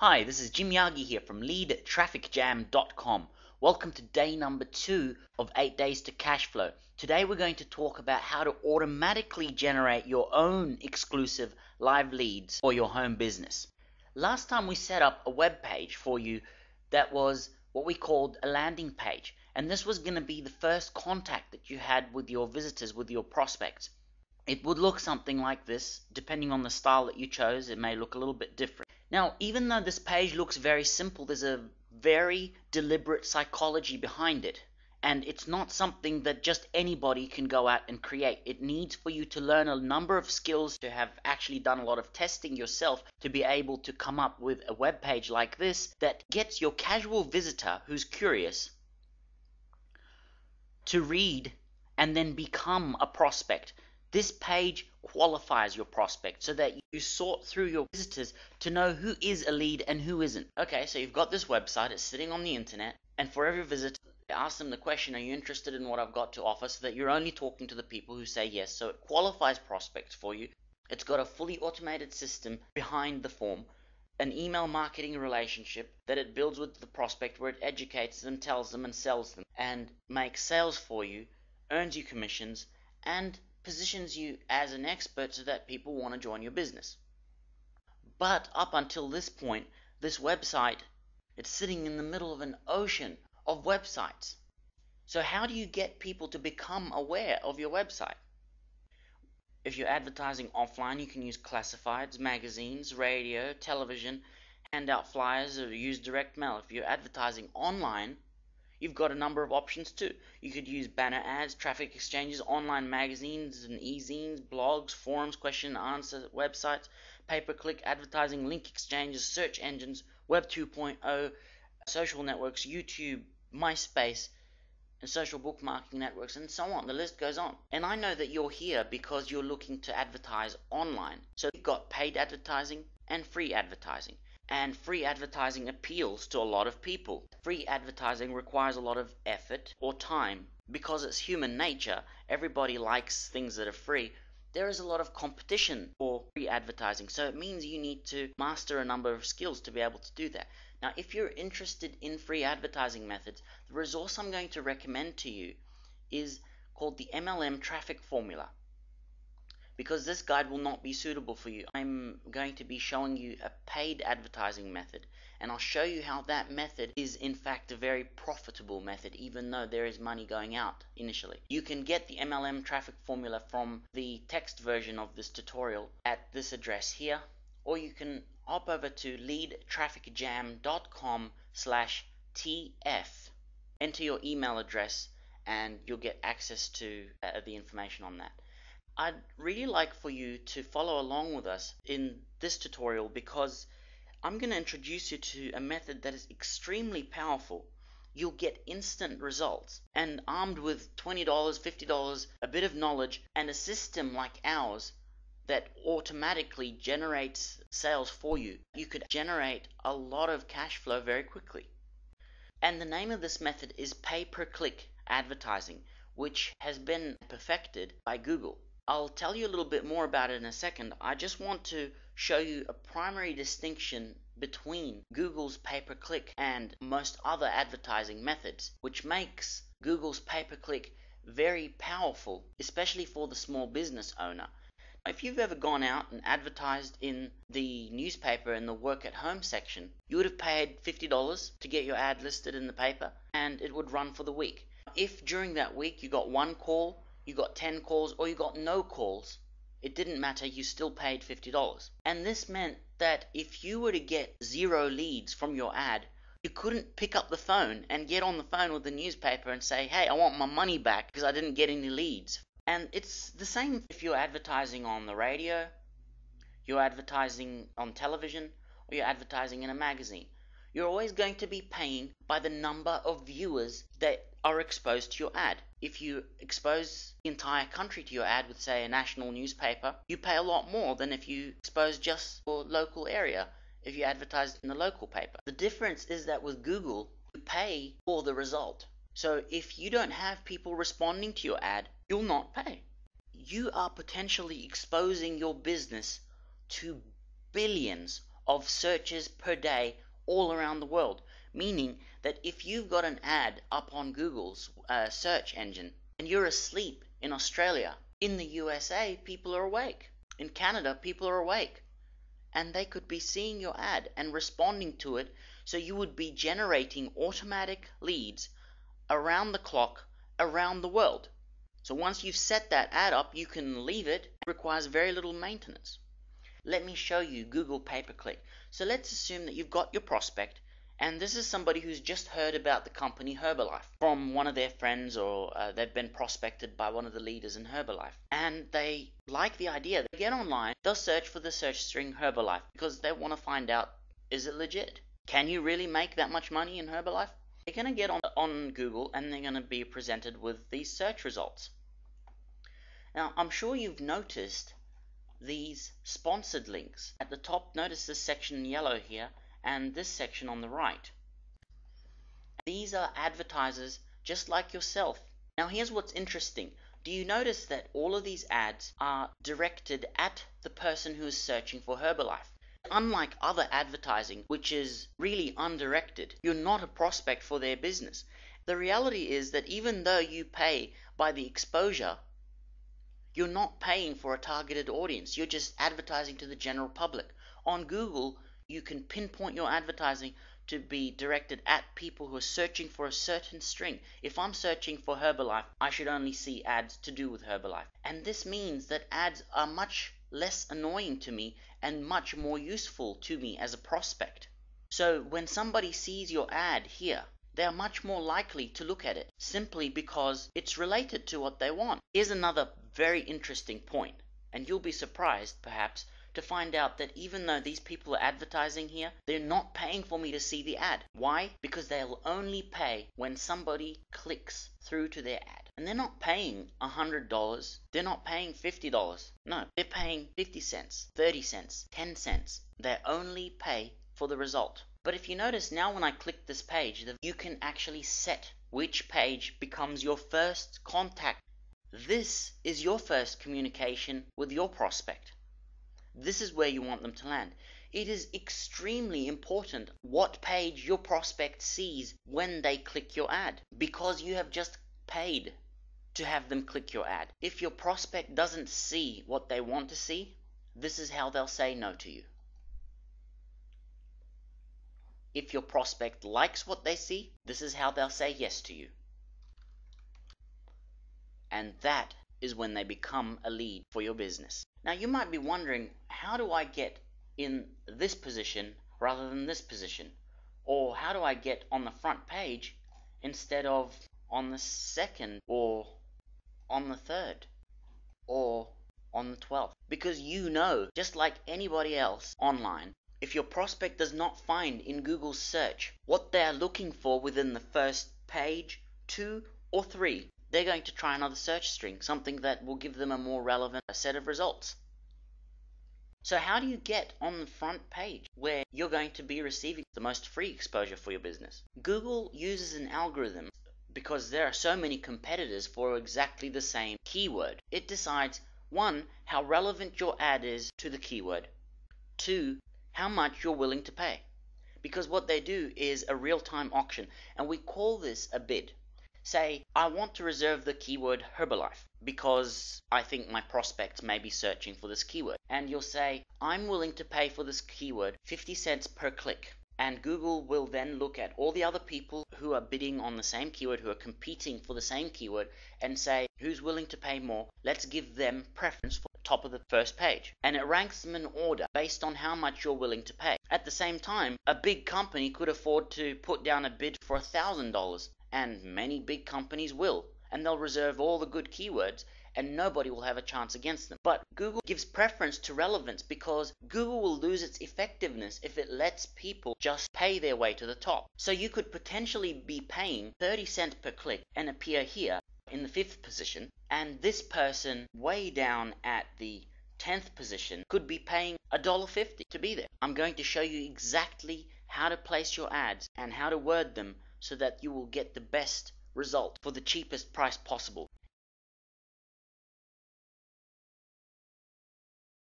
Hi, this is Jim Yagi here from leadtrafficjam.com. Welcome to day number 2 of 8 Days to Cashflow. Today we're going to talk about how to automatically generate your own exclusive live leads for your home business. Last time we set up a web page for you that was what we called a landing page, and this was going to be the first contact that you had with your visitors, with your prospects. It would look something like this. Depending on the style that you chose, it may look a little bit different. Now, even though this page looks very simple, there's a very deliberate psychology behind it. And it's not something that just anybody can go out and create. It needs for you to learn a number of skills, to have actually done a lot of testing yourself, to be able to come up with a web page like this that gets your casual visitor who's curious to read and then become a prospect. This page qualifies your prospect so that you sort through your visitors to know who is a lead and who isn't. Okay, so you've got this website, it's sitting on the internet, and for every visitor, ask them the question, are you interested in what I've got to offer, so that you're only talking to the people who say yes. So it qualifies prospects for you. It's got a fully automated system behind the form, an email marketing relationship that it builds with the prospect where it educates them, tells them, and sells them, and makes sales for you, earns you commissions, and positions you as an expert so that people want to join your business. But up until this point, this website, it's sitting in the middle of an ocean of websites. So how do you get people to become aware of your website? If you're advertising offline, you can use classifieds, magazines, radio, television, hand out flyers, or use direct mail. If you're advertising online, you've got a number of options too. You could use banner ads, traffic exchanges, online magazines and e-zines, blogs, forums, question and answer websites, pay-per-click advertising, link exchanges, search engines, Web 2.0, social networks, YouTube, MySpace, and social bookmarking networks, and so on. The list goes on. And I know that you're here because you're looking to advertise online. So you've got paid advertising and free advertising. And free advertising appeals to a lot of people. Free advertising requires a lot of effort or time. Because it's human nature, everybody likes things that are free. There is a lot of competition for free advertising, so it means you need to master a number of skills to be able to do that. Now, if you're interested in free advertising methods, the resource I'm going to recommend to you is called the MLM Traffic Formula. Because this guide will not be suitable for you, I'm going to be showing you a paid advertising method, and I'll show you how that method is in fact a very profitable method, even though there is money going out initially. You can get the MLM traffic formula from the text version of this tutorial at this address here, or you can hop over to leadtrafficjam.com/TF, enter your email address, and you'll get access to the information on that. I'd really like for you to follow along with us in this tutorial, because I'm going to introduce you to a method that is extremely powerful. You'll get instant results, and armed with $20, $50, a bit of knowledge, and a system like ours that automatically generates sales for you, you could generate a lot of cash flow very quickly. And the name of this method is pay-per-click advertising, which has been perfected by Google. I'll tell you a little bit more about it in a second. I just want to show you a primary distinction between Google's pay-per-click and most other advertising methods, which makes Google's pay-per-click very powerful, especially for the small business owner. If you've ever gone out and advertised in the newspaper in the work at home section, you would have paid $50 to get your ad listed in the paper, and it would run for the week. If during that week you got one call, you got 10 calls, or you got no calls, it didn't matter, you still paid $50. And this meant that if you were to get 0 leads from your ad, you couldn't pick up the phone and get on the phone with the newspaper and say, hey, I want my money back because I didn't get any leads. And it's the same if you're advertising on the radio, you're advertising on television, or you're advertising in a magazine. You're always going to be paying by the number of viewers that are exposed to your ad. If you expose the entire country to your ad with, say, a national newspaper, you pay a lot more than if you expose just your local area, if you advertise in the local paper. The difference is that with Google, you pay for the result. So if you don't have people responding to your ad, you'll not pay. You are potentially exposing your business to billions of searches per day all around the world. Meaning that if you've got an ad up on Google's search engine and you're asleep in Australia, in the USA, people are awake. In Canada, people are awake. And they could be seeing your ad and responding to it, so you would be generating automatic leads around the clock, around the world. So once you've set that ad up, you can leave it. It requires very little maintenance. Let me show you Google pay-per-click. So let's assume that you've got your prospect, and this is somebody who's just heard about the company Herbalife from one of their friends, or they've been prospected by one of the leaders in Herbalife. And they like the idea. They get online, they'll search for the search string Herbalife because they want to find out, is it legit? Can you really make that much money in Herbalife? They're going to get on Google and they're going to be presented with these search results. Now, I'm sure you've noticed these sponsored links. At the top, notice this section in yellow here, and this section on the right. These are advertisers just like yourself. Now here's what's interesting. Do you notice that all of these ads are directed at the person who is searching for Herbalife? Unlike other advertising, which is really undirected, you're not a prospect for their business. The reality is that even though you pay by the exposure, you're not paying for a targeted audience. You're just advertising to the general public. On Google, you can pinpoint your advertising to be directed at people who are searching for a certain string. If I'm searching for Herbalife, I should only see ads to do with Herbalife. And this means that ads are much less annoying to me and much more useful to me as a prospect. So when somebody sees your ad here, they are much more likely to look at it simply because it's related to what they want. Here's another very interesting point, and you'll be surprised perhaps to find out that even though these people are advertising here, they're not paying for me to see the ad. Why? Because they'll only pay when somebody clicks through to their ad. And they're not paying $100, they're not paying $50. No, they're paying 50 cents, 30 cents, 10 cents. They only pay for the result. But if you notice now when I click this page, you can actually set which page becomes your first contact. This is your first communication with your prospect. This is where you want them to land. It is extremely important what page your prospect sees when they click your ad, because you have just paid to have them click your ad. If your prospect doesn't see what they want to see, this is how they'll say no to you. If your prospect likes what they see, this is how they'll say yes to you. And that is when they become a lead for your business. Now you might be wondering, how do I get in this position rather than this position? Or how do I get on the front page instead of on the second, or on the third, or on the 12th? Because you know, just like anybody else online, if your prospect does not find in Google's search what they're looking for within the first page, 2 or 3, they're going to try another search string, something that will give them a more relevant set of results. So how do you get on the front page where you're going to be receiving the most free exposure for your business? Google uses an algorithm because there are so many competitors for exactly the same keyword. It decides, 1, how relevant your ad is to the keyword, 2, how much you're willing to pay. Because what they do is a real-time auction, and we call this a bid. Say, I want to reserve the keyword Herbalife because I think my prospects may be searching for this keyword. And you'll say, I'm willing to pay for this keyword 50 cents per click. And Google will then look at all the other people who are bidding on the same keyword, who are competing for the same keyword, and say, who's willing to pay more? Let's give them preference for the top of the first page. And it ranks them in order based on how much you're willing to pay. At the same time, a big company could afford to put down a bid for $1,000. And many big companies will, and they'll reserve all the good keywords, and nobody will have a chance against them. But Google gives preference to relevance because Google will lose its effectiveness if it lets people just pay their way to the top. So you could potentially be paying 30 cents per click and appear here in the 5th position, and this person way down at the 10th position could be paying $1.50 to be there. I'm going to show you exactly how to place your ads and how to word them so that you will get the best result for the cheapest price possible.